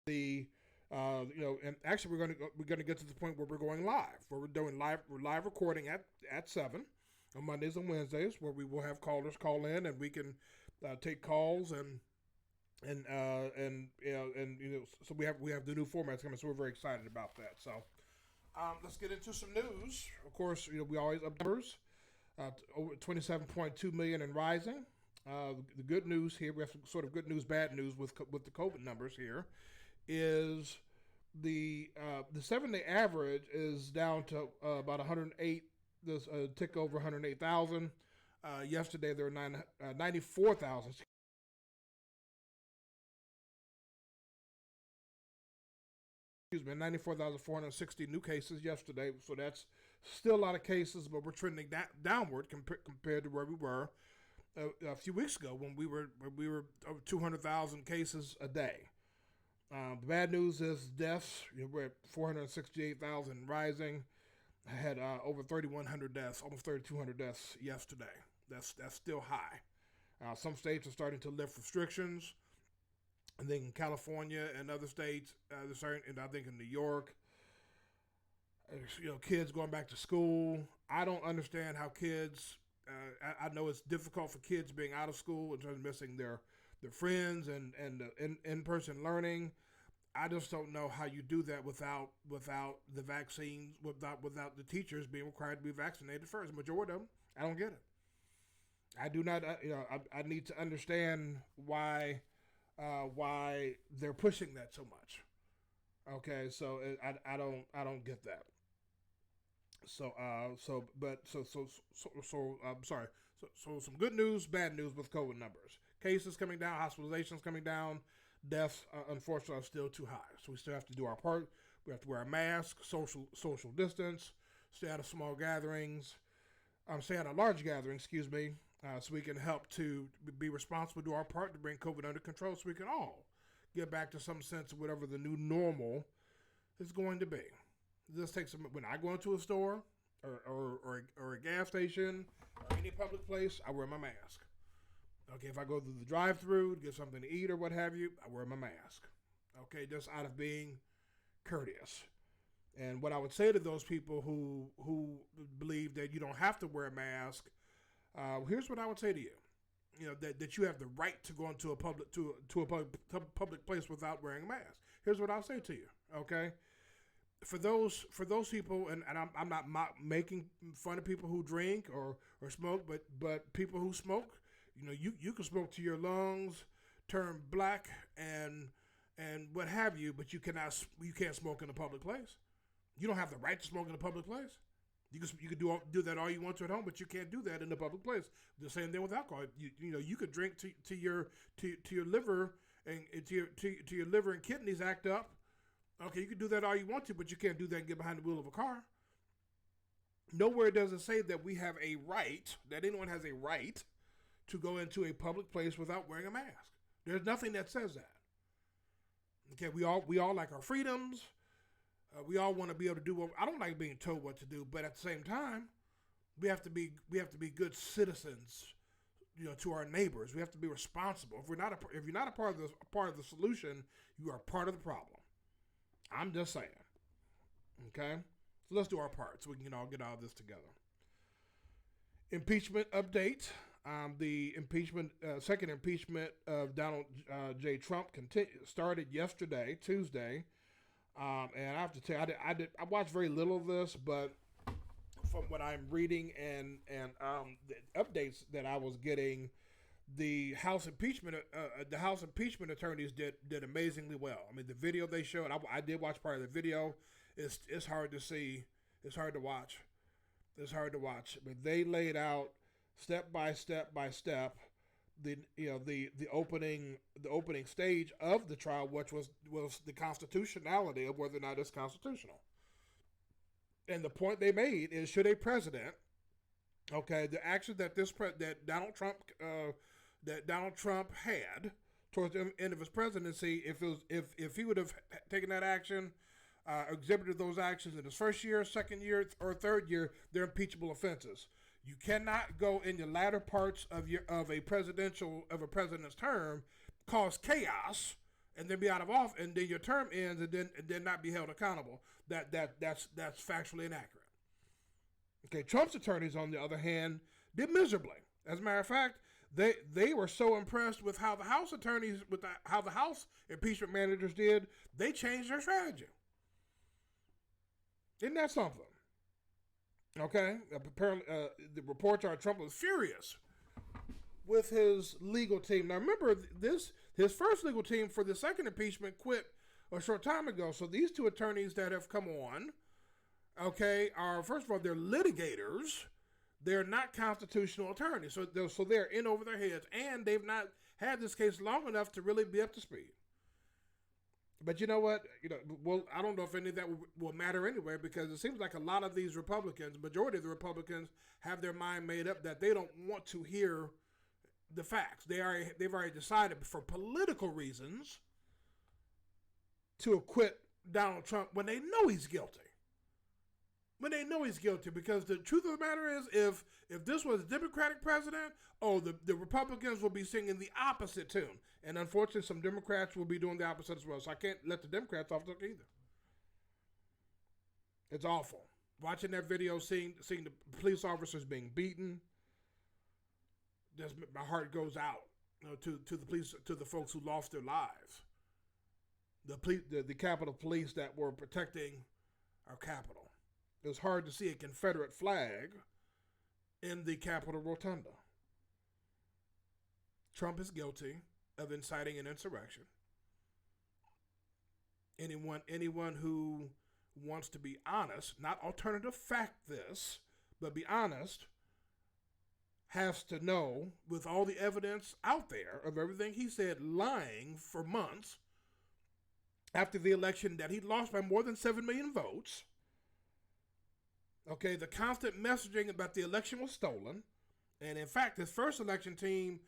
the and actually we're going to get to the point where we're going live, where we're live recording at 7 on Mondays and Wednesdays, where we will have callers call in and we can take calls and so we have the new formats coming, so we're very excited about that. So let's get into some news. Of course, we always up numbers. Over 27.2 million and rising. The good news here, we have some sort of good news, bad news with the COVID numbers here, is the 7-day average is down to about 108. This tick over 108,000. Yesterday there were 94,000. Excuse me, 94,460 new cases yesterday. So that's still a lot of cases, but we're trending downward compared to where we were a few weeks ago when we were over 200,000 cases a day. The bad news is deaths. We're at 468,000 rising. I had over 3,100 deaths, almost 3,200 deaths yesterday. That's still high. Some states are starting to lift restrictions. I think in California and other states, and I think in New York, kids going back to school. I don't understand how kids. I know it's difficult for kids being out of school in terms of missing their friends and in person learning. I just don't know how you do that without the vaccines, without the teachers being required to be vaccinated first. Majority of them, I don't get it. I do not. I need to understand why they're pushing that so much. Okay, so I don't get that. I'm sorry. So some good news, bad news with COVID numbers. Cases coming down, hospitalizations coming down, deaths unfortunately are still too high. So we still have to do our part. We have to wear a mask, social distance, stay out of small gatherings, stay out of large gatherings. Excuse me, so we can help to be responsible, do our part to bring COVID under control, so we can all get back to some sense of whatever the new normal is going to be. This takes some. When I go into a store or a gas station or any public place, I wear my mask. Okay, if I go to the drive-through to get something to eat or what have you, I wear my mask. Okay, just out of being courteous. And what I would say to those people who believe that you don't have to wear a mask, here's what I would say to you. That you have the right to go into a public place without wearing a mask. Here's what I'll say to you. Okay, for those people, and I'm not making fun of people who drink or smoke, but people who smoke, you can smoke to your lungs, turn black and what have you, but you can't smoke in a public place. You don't have the right to smoke in a public place. You can do that all you want to at home, but you can't do that in a public place. The same thing with alcohol. You could drink to your liver and to your liver and kidneys act up. Okay, you can do that all you want to, but you can't do that and get behind the wheel of a car. Nowhere does it say that we have a right, that anyone has a right to go into a public place without wearing a mask. There's nothing that says that. Okay, we all like our freedoms. We all want to be able to do what. I don't like being told what to do, but at the same time, we have to be good citizens. To our neighbors, we have to be responsible. If you're not a part of the solution, you are part of the problem. I'm just saying. Okay, so let's do our part so we can all get all of this together. Impeachment update. The second impeachment of Donald J. Trump started yesterday, Tuesday. And I have to tell you, I watched very little of this, but from what I'm reading and the updates that I was getting, the House impeachment attorneys did amazingly well. I mean, the video they showed, I did watch part of the video. It's hard to see. It's hard to watch. But they laid out step by step the opening stage of the trial, which was the constitutionality of whether or not it's constitutional. And the point they made is, should a president, okay, the action that Donald Trump had towards the end of his presidency, if he would have taken that action, exhibited those actions in his first year, second year, or third year, they're impeachable offenses. You cannot go in the latter parts of a president's term, cause chaos, and then be out of office, and then your term ends, and then not be held accountable. That's factually inaccurate. Okay, Trump's attorneys, on the other hand, did miserably. As a matter of fact, they were so impressed with how the House attorneys, how the House impeachment managers did, they changed their strategy. Isn't that something? Okay, apparently the reports are Trump was furious with his legal team. Now remember, his first legal team for the second impeachment quit a short time ago. So these two attorneys that have come on, okay, are, first of all, they're litigators. They're not constitutional attorneys. So they're in over their heads, and they've not had this case long enough to really be up to speed. But you know what? Well, I don't know if any of that will matter anyway, because it seems like a lot of these Republicans, majority of the Republicans, have their mind made up that they don't want to hear the facts. They've already decided for political reasons to acquit Donald Trump when they know he's guilty. Because the truth of the matter is, if this was a Democratic president, the Republicans will be singing the opposite tune. And unfortunately, some Democrats will be doing the opposite as well. So I can't let the Democrats off the hook either. It's awful. Watching that video, seeing the police officers being beaten, my heart goes out, to the police, to the folks who lost their lives. The Capitol Police that were protecting our Capitol. It was hard to see a Confederate flag in the Capitol Rotunda. Trump is guilty of inciting an insurrection. Anyone who wants to be honest, not alternative fact this, but be honest, has to know, with all the evidence out there of everything he said lying for months after the election, that he lost by more than 7 million votes. Okay, the constant messaging about the election was stolen. And in fact, his first election team,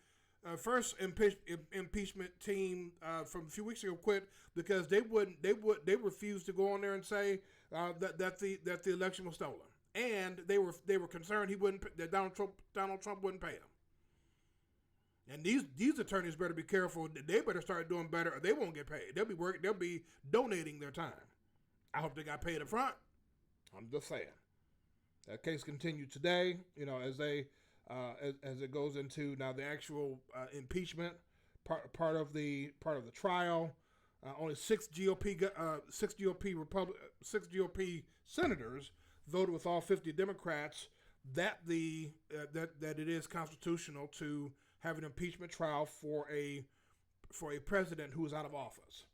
impeachment team from a few weeks ago quit because they refused to go on there and say that the election was stolen. And they were concerned that Donald Trump wouldn't pay him. And these attorneys better be careful. They better start doing better, or they won't get paid. They'll be donating their time. I hope they got paid up front. I'm just saying. That case continued today. As it goes into now the actual impeachment part of the trial. Only six GOP senators voted with all 50 Democrats that it is constitutional to have an impeachment trial for a president who is out of office.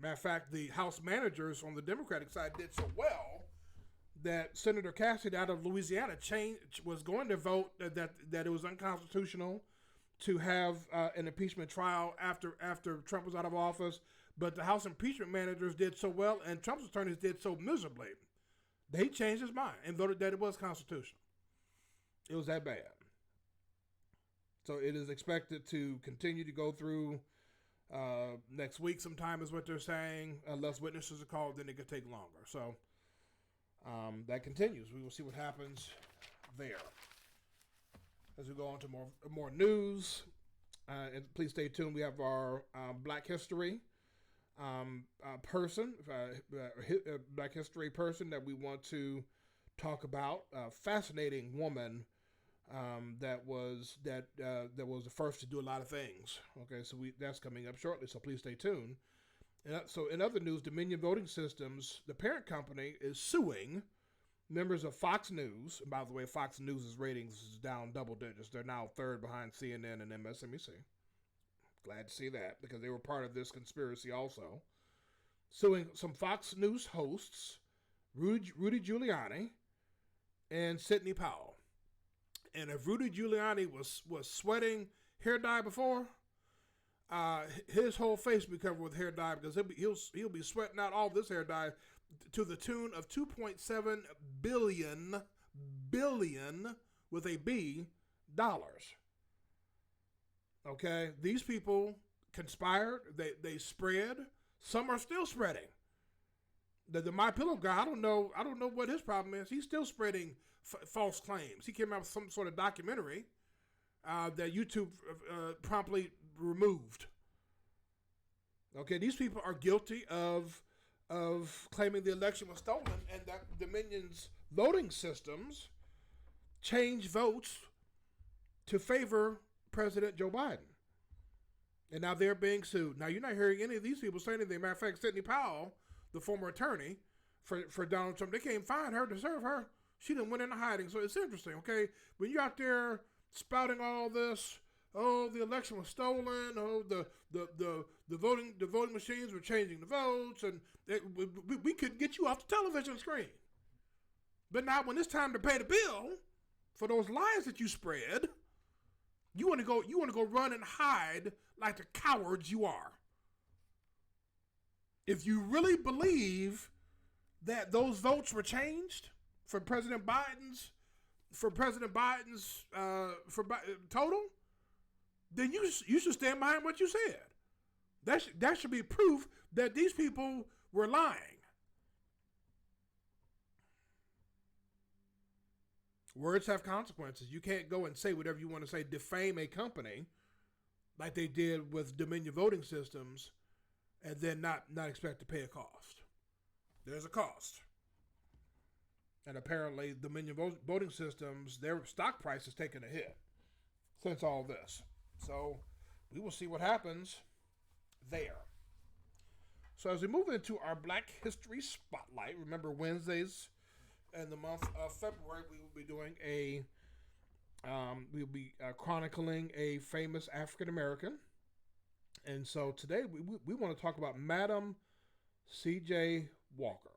Matter of fact, the House managers on the Democratic side did so well that Senator Cassidy out of Louisiana was going to vote that it was unconstitutional to have an impeachment trial after Trump was out of office. But the House impeachment managers did so well, and Trump's attorneys did so miserably, they changed his mind and voted that it was constitutional. It was that bad. So it is expected to continue to go through next week sometime is what they're saying. Unless witnesses are called, then it could take longer. So that continues. We will see what happens there. As we go on to more news, and please stay tuned. We have our Black History person, Black History person that we want to talk about. A fascinating woman that was the first to do a lot of things. Okay, so that's coming up shortly. So please stay tuned. So in other news, Dominion Voting Systems, the parent company, is suing members of Fox News. And by the way, Fox News' ratings is down double digits. They're now third behind CNN and MSNBC. Glad to see that, because they were part of this conspiracy also. Suing some Fox News hosts, Rudy Giuliani and Sidney Powell. And if Rudy Giuliani was sweating hair dye before, his whole face will be covered with hair dye, because he'll be sweating out all this hair dye to the tune of $2.7 billion with a B dollars. Okay, these people conspired. They spread. Some are still spreading. The MyPillow guy, I don't know what his problem is. He's still spreading false claims. He came out with some sort of documentary that YouTube promptly removed. Okay, these people are guilty of claiming the election was stolen and that Dominion's voting systems change votes to favor President Joe Biden. And now they're being sued. Now, you're not hearing any of these people say anything. Matter of fact, Sidney Powell, the former attorney for Donald Trump, they can't find her to serve her. She didn't went into hiding. So it's interesting, okay? When you're out there spouting all this, oh, the election was stolen, oh, the voting machines were changing the votes, and we could get you off the television screen. But now when it's time to pay the bill for those lies that you spread, you want to go run and hide like the cowards you are. If you really believe that those votes were changed for President Biden's total, then you should stand behind what you said. That should be proof that these people were lying. Words have consequences. You can't go and say whatever you want to say, defame a company like they did with Dominion voting systems, and then not expect to pay a cost. There's a cost. And apparently Dominion voting systems, their stock price has taken a hit since all this. So we will see what happens there. So as we move into our Black History Spotlight, remember Wednesdays in the month of February, we will be doing we'll be chronicling a famous African American. And so today we want to talk about Madam C.J. Walker.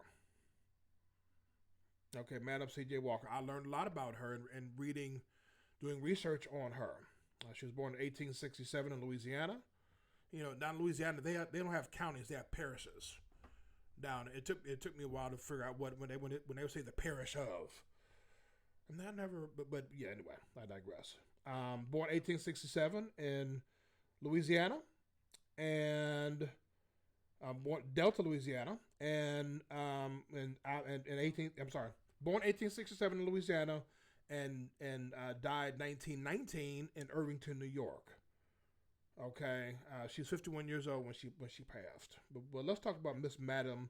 Okay, Madam C.J. Walker. I learned a lot about her in doing research on her. She was born in 1867 in Louisiana. You know, down in Louisiana, they don't have counties; they have parishes. Down. It took me a while to figure out when they would say the parish of. And I never, but yeah. Anyway, I digress. Born 1867 in Louisiana, and born Delta, Louisiana, and born 1867 in Louisiana, and died 1919 in Irvington, New York. Okay, she's 51 years old when she passed. But let's talk about Miss Madam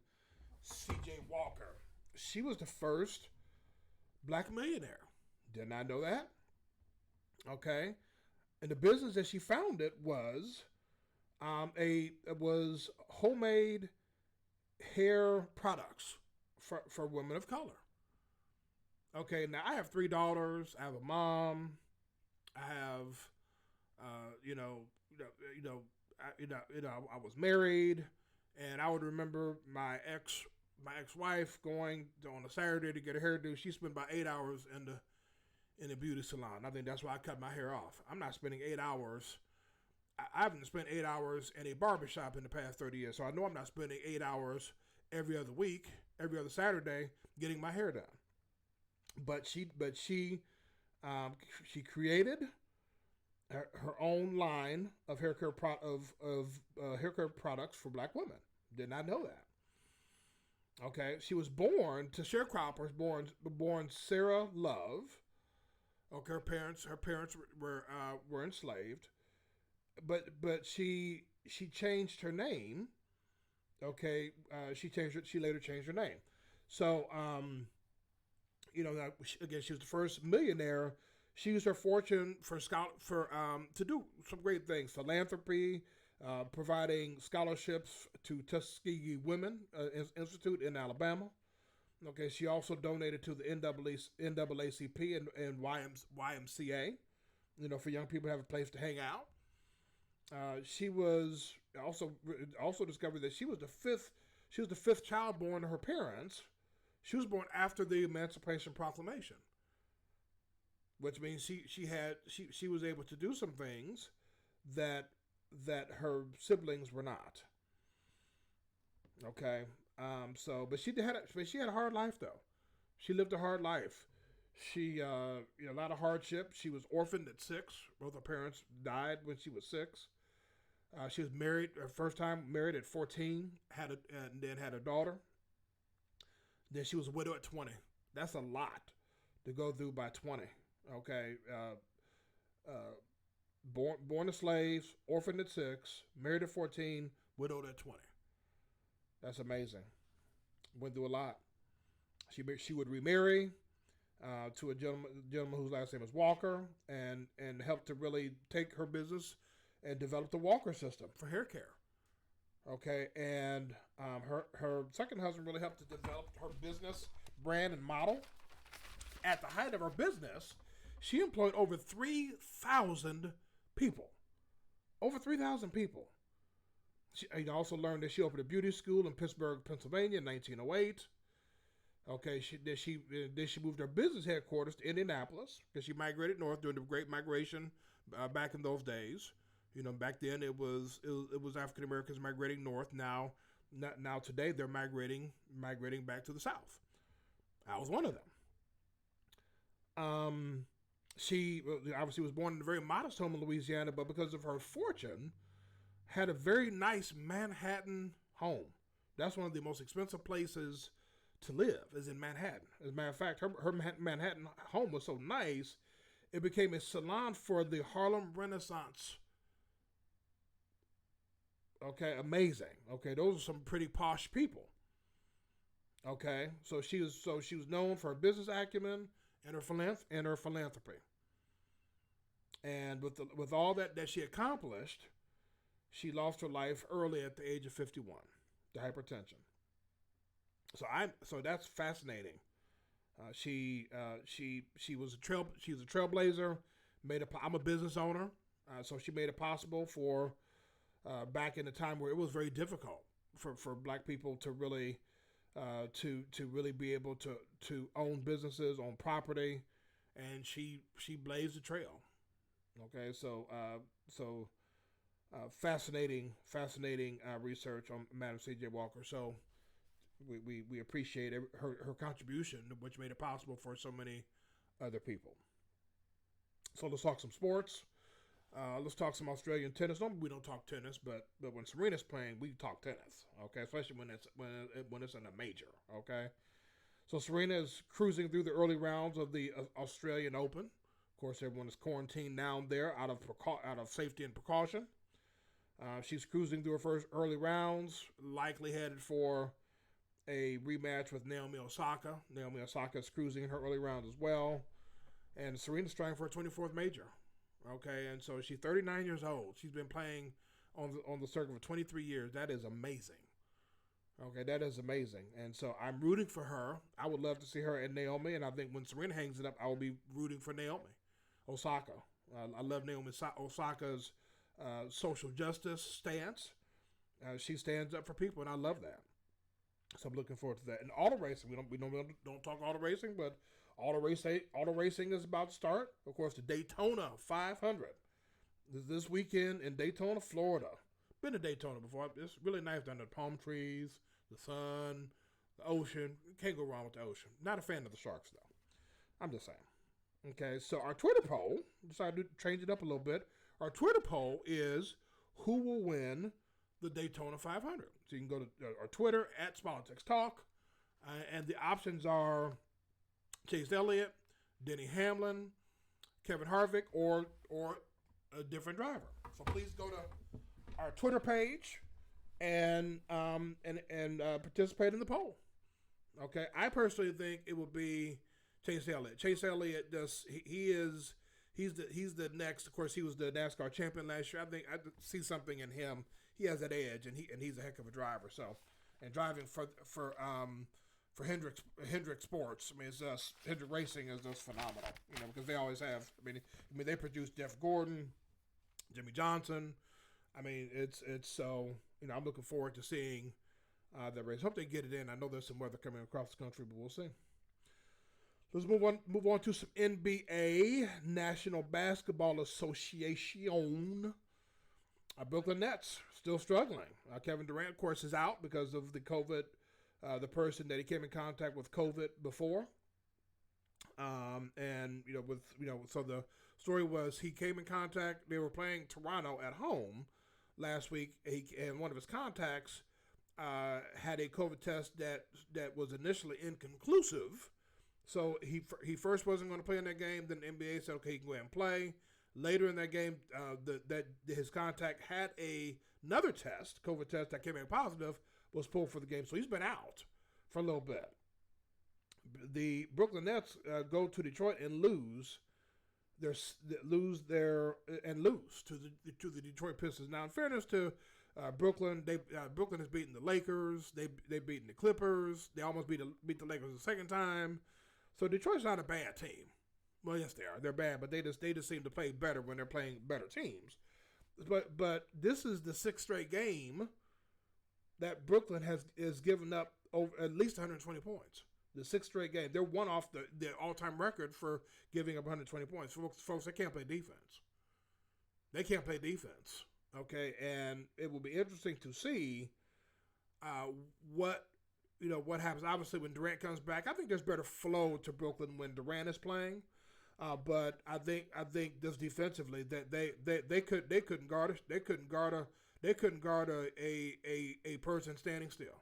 C.J. Walker. She was the first black millionaire. Did not know that. Okay, and the business that she founded was homemade hair products for women of color. Okay, now I have 3 daughters. I have a mom. I have, I was married, and I would remember my ex-wife going on a Saturday to get her hairdo. She spent about 8 hours in the beauty salon. I think that's why I cut my hair off. I'm not spending 8 hours. I haven't spent 8 hours in a barbershop in the past 30 years, so I know I'm not spending 8 hours every other week, every other Saturday, getting my hair done. But she created her own line of hair care products for black women. Did not know that. Okay, she was born to sharecroppers. Born Sarah Love. Okay, her parents were enslaved, but she changed her name. Okay, she later changed her name. So again, she was the first millionaire. She used her fortune to do some great things: philanthropy, providing scholarships to Tuskegee Women Institute in Alabama. Okay, she also donated to the NAACP and YMCA, for young people to have a place to hang out. She was also discovered that she was the fifth child born to her parents. She was born after the Emancipation Proclamation, which means she was able to do some things that her siblings were not. Okay, but she had a hard life though. She lived a hard life. She a lot of hardship. She was orphaned at 6. Both her parents died when she was 6. She was married her first time married at 14. And then had a daughter. Then she was a widow at 20. That's a lot to go through by 20. Okay. Born to slaves, orphaned at 6, married at 14, Widowed at 20. That's amazing. Went through a lot. She would remarry to a gentleman whose last name is Walker, and helped to really take her business and develop the Walker system for hair care. Okay, and her second husband really helped to develop her business brand and model. At the height of her business, she employed over 3,000 people. Over 3,000 people. She also learned that she opened a beauty school in Pittsburgh, Pennsylvania in 1908. Okay, she moved her business headquarters to Indianapolis because she migrated north during the Great Migration back in those days. Back then it was African Americans migrating north. Now today they're migrating back to the south. I was one of them. She obviously was born in a very modest home in Louisiana, but because of her fortune, had a very nice Manhattan home. That's one of the most expensive places to live, is in Manhattan. As a matter of fact, her Manhattan home was so nice, it became a salon for the Harlem Renaissance. Okay, amazing. Okay, those are some pretty posh people. Okay, so she was known for her business acumen and her philanthropy. And with all that she accomplished, she lost her life early at the age of 51 to hypertension. So that's fascinating. She was a trailblazer. I'm a business owner, so she made it possible for back in a time where it was very difficult for Black people to really to really be able to own businesses, own property, and she blazed the trail. Okay, so fascinating research on Madam C.J. Walker. So we appreciate her contribution, which made it possible for so many other people. So let's talk some sports. Let's talk some Australian tennis. Normally we don't talk tennis, but when Serena's playing, we talk tennis. Okay, especially when it's in a major. Okay, so Serena is cruising through the early rounds of the Australian Open. Of course, everyone is quarantined down there out of safety and precaution. She's cruising through her first early rounds, likely headed for a rematch with Naomi Osaka. Naomi Osaka is cruising in her early rounds as well. And Serena's trying for her 24th major. Okay, and so she's 39 years old. She's been playing on the circuit for 23 years. That is amazing. Okay, that is amazing. And so I'm rooting for her. I would love to see her and Naomi, and I think when Serena hangs it up, I will be rooting for Naomi Osaka. I love Naomi Osaka's social justice stance. She stands up for people, and I love that. So I'm looking forward to that. And auto racing, we don't talk auto racing, but auto racing is about to start. Of course, the Daytona 500 is this weekend in Daytona, Florida. Been to Daytona before. It's really nice down there. Palm trees, the sun, the ocean. Can't go wrong with the ocean. Not a fan of the sharks, though. I'm just saying. Okay, so our Twitter poll, decided to change it up a little bit. Our Twitter poll is who will win the Daytona 500. So you can go to our Twitter @SpoliticsTalk, and the options are Chase Elliott, Denny Hamlin, Kevin Harvick, or a different driver. So please go to our Twitter page and participate in the poll. Okay, I personally think it will be Chase Elliott. Chase Elliott he's the next. Of course, he was the NASCAR champion last year. I think I see something in him. He has that edge, and he's a heck of a driver. So, and driving for Hendrick Sports, I mean, it's just Hendrick Racing is just phenomenal. Because they always have. I mean, they produced Jeff Gordon, Jimmy Johnson. I mean, it's so. I'm looking forward to seeing the race. Hope they get it in. I know there's some weather coming across the country, but we'll see. Let's move on to some NBA, National Basketball Association. Brooklyn Nets still struggling. Kevin Durant, of course, is out because of the COVID, the person that he came in contact with COVID before. So the story was he came in contact. They were playing Toronto at home last week, and one of his contacts had a COVID test that was initially inconclusive. So he first wasn't going to play in that game. Then the NBA said, okay, he can go ahead and play. Later in that game, that his contact had a Another test, COVID test that came back positive, was pulled for the game. So he's been out for a little bit. The Brooklyn Nets go to Detroit and lose lose to the Detroit Pistons. Now, in fairness to Brooklyn, Brooklyn has beaten the Lakers. They've beaten the Clippers. They almost beat the Lakers the second time. So Detroit's not a bad team. Well, yes, they are. They're bad, but they just seem to play better when they're playing better teams. But this is the sixth straight game that Brooklyn has given up over at least 120 points. The sixth straight game. They're one off the all-time record for giving up 120 points. Folks, they can't play defense. They can't play defense. Okay, and it will be interesting to see what happens. Obviously, when Durant comes back, I think there's better flow to Brooklyn when Durant is playing. But I think just defensively that they couldn't guard a person standing still.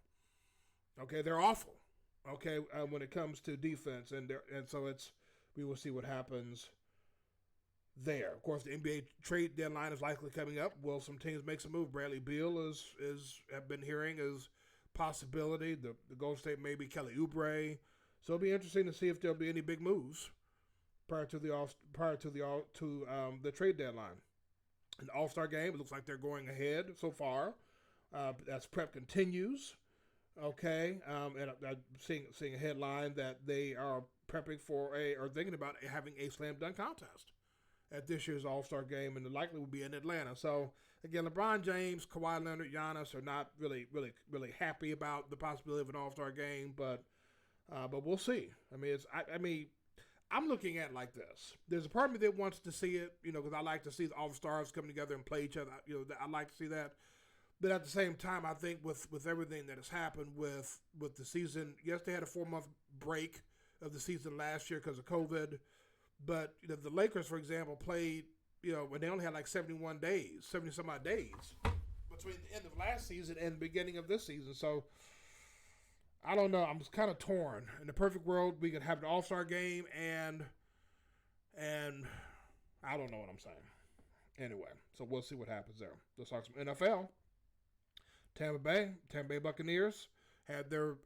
Okay, they're awful. Okay, when it comes to defense, and so we will see what happens there. Of course, the NBA trade deadline is likely coming up. Will some teams make some move? Bradley Beal have been hearing is possibility. The Golden State maybe Kelly Oubre. So it'll be interesting to see if there'll be any big moves prior to the trade deadline. An All-Star game. It looks like they're going ahead so far. As prep continues. Okay, and I'm seeing a headline that they are prepping for or thinking about having a slam dunk contest at this year's All-Star game, and it likely will be in Atlanta. So again, LeBron James, Kawhi Leonard, Giannis are not really happy about the possibility of an All-Star game, but we'll see. I'm looking at it like this. There's a part of me that wants to see it, because I like to see all the stars come together and play each other. I like to see that. But at the same time, I think with everything that has happened with the season, yes, they had a 4-month break of the season last year because of COVID. But the Lakers, for example, played, when they only had like 70 some odd days between the end of last season and the beginning of this season. So I don't know. I'm kind of torn. In the perfect world, we could have an All-Star game and I don't know what I'm saying. Anyway, so we'll see what happens there. Let's talk some NFL. Tampa Bay Buccaneers had their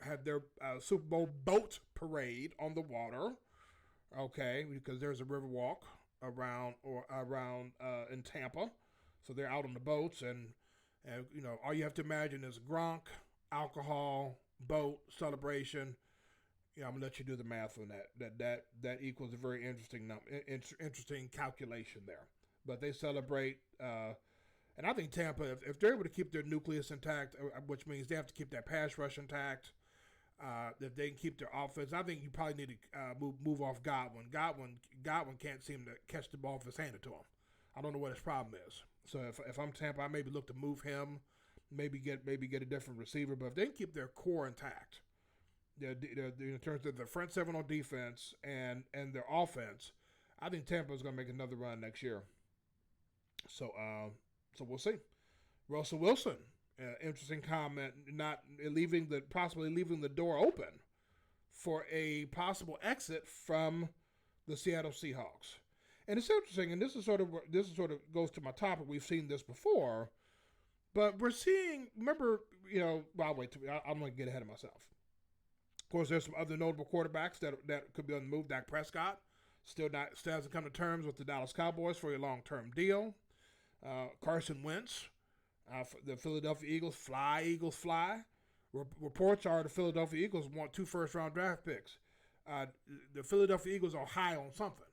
Super Bowl boat parade on the water. Okay, because there's a river walk around in Tampa, so they're out on the boats, and all you have to imagine is Gronk, alcohol, boat, celebration. I'm gonna let you do the math on that. That equals a very interesting calculation there. But they celebrate. And I think Tampa, if they're able to keep their nucleus intact, which means they have to keep that pass rush intact, if they can keep their offense, I think you probably need to move off Godwin. Godwin can't seem to catch the ball if it's handed to him. I don't know what his problem is. So if I'm Tampa, I maybe look to move him, maybe get a different receiver. But if they can keep their core intact, in terms of the front seven on defense and their offense, I think Tampa is going to make another run next year. So we'll see. Russell Wilson, interesting comment, possibly leaving the door open for a possible exit from the Seattle Seahawks. And it's interesting, and this is sort of goes to my topic. We've seen this before, but we're seeing. Remember, I'm going to get ahead of myself. Of course, there's some other notable quarterbacks that could be on the move. Dak Prescott still hasn't come to terms with the Dallas Cowboys for a long-term deal. Carson Wentz, the Philadelphia Eagles fly. Reports are the Philadelphia Eagles want 2 first-round draft picks. The Philadelphia Eagles are high on something.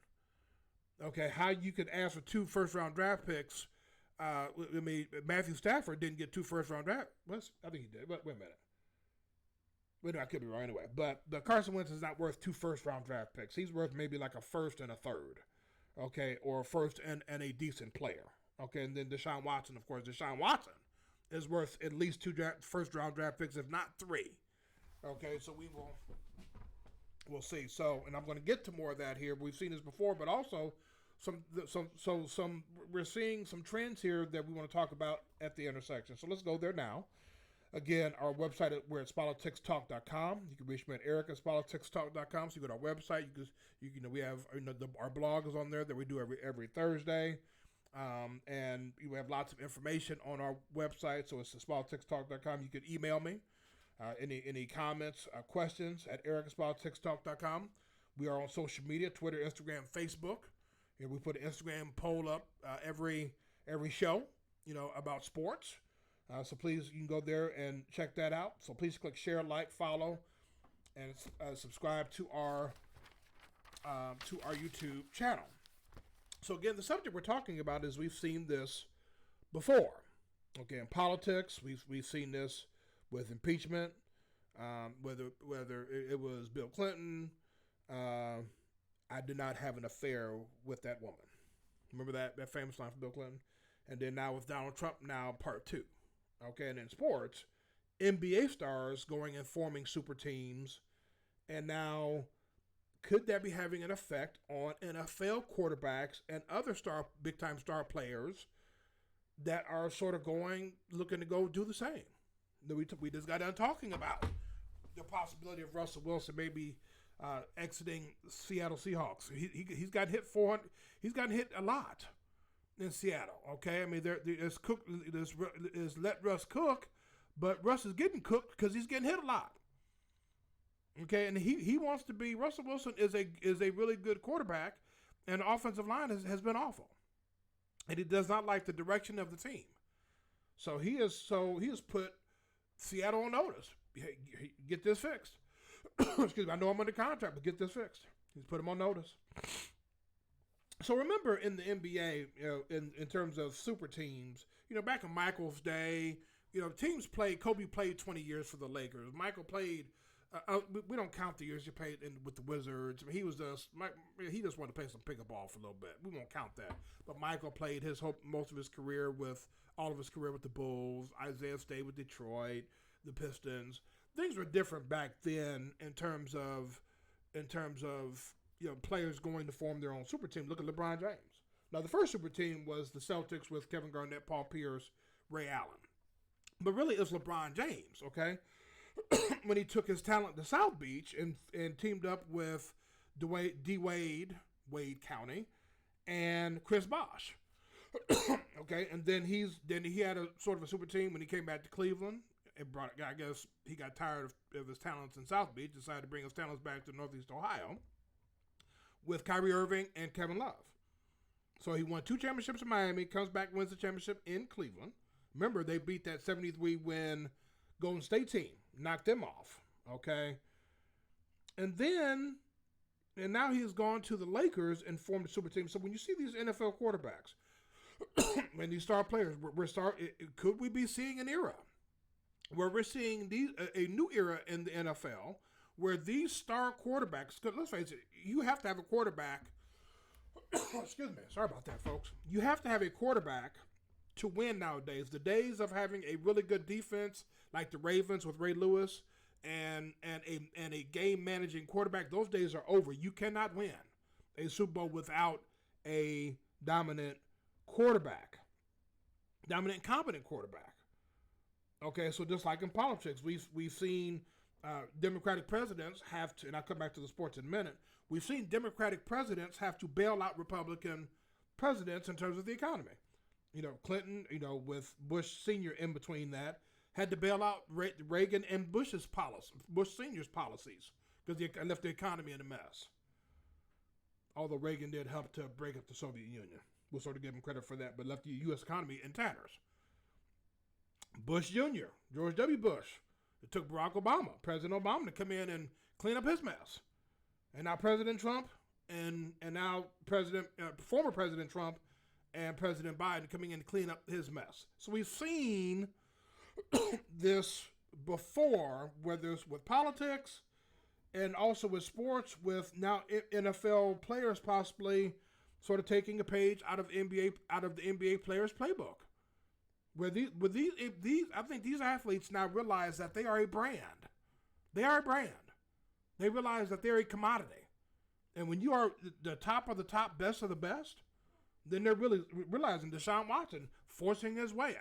Okay, how you could ask for 2 first-round draft picks? Matthew Stafford didn't get 2 first-round draft. I think he did. But wait a minute. Wait, I could be wrong anyway. But the Carson Wentz is not worth 2 first-round draft picks. He's worth maybe like a first and a third. Okay, or a first and a decent player. Okay, and then Deshaun Watson, of course. Deshaun Watson is worth at least 2 first-round draft picks, if not 3. Okay, so we'll see. So, and I'm going to get to more of that here. We've seen this before, but also we're seeing some trends here that we want to talk about at the intersection. So let's go there now. Again, our website, we're at politicstalk.com. You can reach me at Eric at politicstalk.com. So you go to our website. We have our blog is on there that we do every Thursday. And you have lots of information on our website. So it's smalltixtalk.com. You can email me any comments, questions at eric@smalltixtalk.com. We are on social media: Twitter, Instagram, Facebook. We put an Instagram poll up every show, about sports. So please, you can go there and check that out. So please click share, like, follow, and subscribe to our YouTube channel. So again, the subject we're talking about is we've seen this before. Okay, in politics, we've seen this with impeachment. Whether it was Bill Clinton, I did not have an affair with that woman. Remember that famous line from Bill Clinton? And then now with Donald Trump, now part 2. Okay, and in sports, NBA stars going and forming super teams, and now could that be having an effect on NFL quarterbacks and other big time star players that are sort of looking to go do the same? We just got done talking about the possibility of Russell Wilson maybe exiting Seattle Seahawks. He's got hit 400. He's gotten hit a lot in Seattle. Okay, I mean there's let Russ cook, but Russ is getting cooked because he's getting hit a lot. Okay, and he wants to be. Russell Wilson is a really good quarterback, and the offensive line has been awful, and he does not like the direction of the team. So he has put Seattle on notice. Hey, get this fixed. Excuse me. I know I'm under contract, but get this fixed. He's put him on notice. So remember in the NBA, in terms of super teams, back in Michael's day, teams played. Kobe played 20 years for the Lakers. Michael played. We don't count the years he played with the Wizards. I mean, he just wanted to play some pickup ball for a little bit. We won't count that. But Michael played most of his career with the Bulls. Isaiah stayed with Detroit, the Pistons. Things were different back then in terms of players going to form their own super team. Look at LeBron James. Now the first super team was the Celtics with Kevin Garnett, Paul Pierce, Ray Allen. But really it was LeBron James, okay? When he took his talent to South Beach and teamed up with Wade County, and Chris Bosh. Okay, and then he had a sort of a super team when he came back to Cleveland. I guess he got tired of his talents in South Beach, decided to bring his talents back to Northeast Ohio with Kyrie Irving and Kevin Love. So he won 2 championships in Miami, comes back, wins the championship in Cleveland. Remember, they beat that 73-win Golden State team, knocked them off, okay? And now he's gone to the Lakers and formed a super team. So when you see these NFL quarterbacks, when these star players, could we be seeing an era where we're seeing a new era in the NFL where these star quarterbacks, let's face it, you have to have a quarterback. Excuse me, sorry about that, folks. You have to have a quarterback to win nowadays. The days of having a really good defense like the Ravens with Ray Lewis and a game managing quarterback, those days are over. You cannot win a Super Bowl without a dominant competent quarterback. Okay, so just like in politics, we've seen Democratic presidents have to, and I'll come back to the sports in a minute. We've seen Democratic presidents have to bail out Republican presidents in terms of the economy. Clinton, with Bush Sr. in between that, had to bail out Reagan and Bush Sr.'s policies because they left the economy in a mess. Although Reagan did help to break up the Soviet Union. We'll sort of give him credit for that, but left the U.S. economy in tatters. Bush Jr., George W. Bush, it took President Obama, to come in and clean up his mess. And now President Trump and now former President Trump and President Biden coming in to clean up his mess. So we've seen this before, whether it's with politics and also with sports, with now NFL players possibly sort of taking a page out of the NBA players' playbook. I think these athletes now realize that they are a brand. They are a brand. They realize that they're a commodity. And when you are the top of the top, best of the best, then they're really realizing Deshaun Watson forcing his way.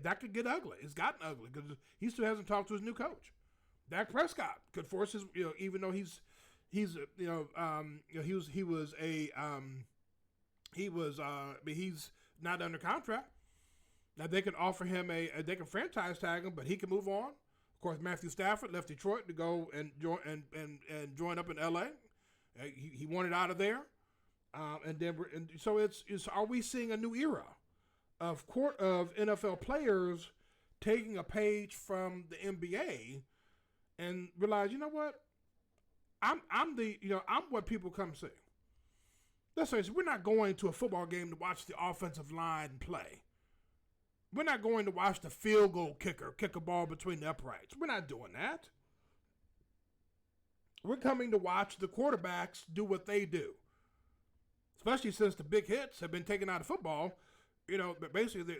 That could get ugly. It's gotten ugly because he still hasn't talked to his new coach. Dak Prescott could force his, even though he's not under contract. Now they can offer him they can franchise tag him, but he can move on. Of course, Matthew Stafford left Detroit to go and join up in L.A. He wanted out of there, and Denver. And so it's are we seeing a new era of NFL players taking a page from the NBA and realize, you know what, I'm what people come see. Let's say we're not going to a football game to watch the offensive line play. We're not going to watch the field goal kicker kick a ball between the uprights. We're not doing that. We're coming to watch the quarterbacks do what they do. Especially since the big hits have been taken out of football. But basically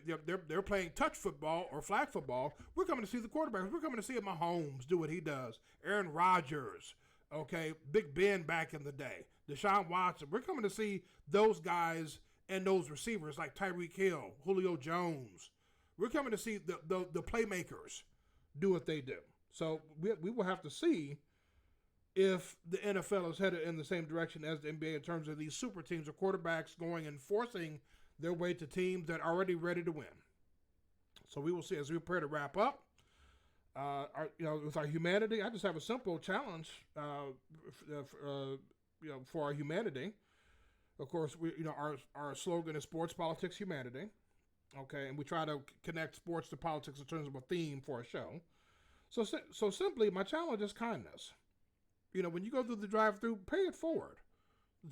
they're playing touch football or flag football. We're coming to see the quarterbacks. We're coming to see Mahomes do what he does. Aaron Rodgers, okay, Big Ben back in the day, Deshaun Watson. We're coming to see those guys and those receivers like Tyreek Hill, Julio Jones. We're coming to see the playmakers do what they do. So we will have to see if the NFL is headed in the same direction as the NBA in terms of these super teams or quarterbacks going and forcing their way to teams that are already ready to win. So we will see as we prepare to wrap up. With our humanity, I just have a simple challenge. For our humanity. Of course, our slogan is sports, politics, humanity. Okay, and we try to connect sports to politics in terms of a theme for a show. So simply, my challenge is kindness. When you go through the drive-through, pay it forward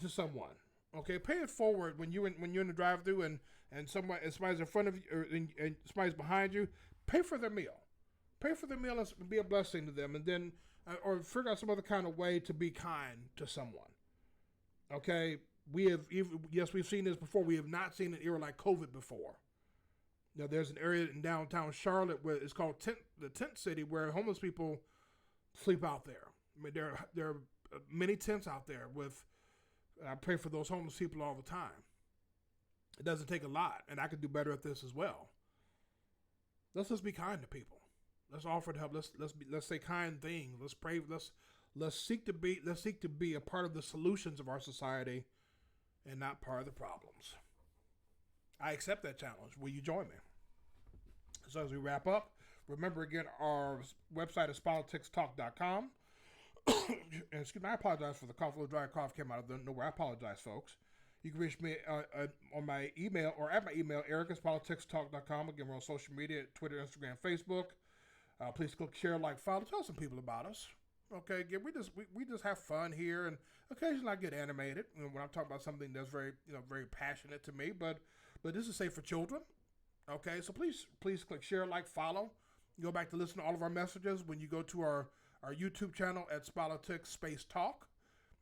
to someone. Okay, pay it forward when you're in the drive-through and somebody's in front of you and somebody's behind you. Pay for their meal. Pay for their meal and be a blessing to them, and then or figure out some other kind of way to be kind to someone. Okay, we've seen this before. We have not seen an era like COVID before. Now, there's an area in downtown Charlotte where it's called the Tent City, where homeless people sleep out there. I mean, there are many tents out there with. I pray for those homeless people all the time. It doesn't take a lot, and I could do better at this as well. Let's just be kind to people. Let's offer to help. Let's say kind things. Let's pray. Let's seek to be a part of the solutions of our society, and not part of the problems. I accept that challenge. Will you join me? So as we wrap up, remember again, our website is politicstalk.com. And excuse me, I apologize for the cough. A little dry cough came out of nowhere. I apologize, folks. You can reach me on my email or at my email, eric@politicstalk.com. Again, we're on social media, Twitter, Instagram, Facebook. Please click, share, like, follow. Tell some people about us. Okay, again, we just have fun here, and occasionally I get animated when I'm talking about something that's very passionate to me. But this is safe for children. Okay, so please click, share, like, follow. Go back to listen to all of our messages when you go to our YouTube channel at Politics Space Talk.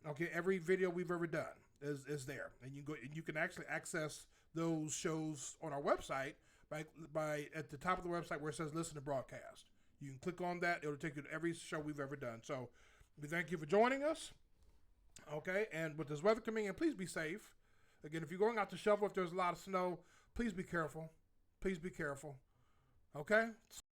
Okay, every video we've ever done is there, and you can actually access those shows on our website by at the top of the website where it says listen to broadcast. You can click on that; it'll take you to every show we've ever done. So we thank you for joining us. Okay, and with this weather coming in, please be safe. Again, if you're going out to shovel, if there's a lot of snow, please be careful. Please be careful. Okay.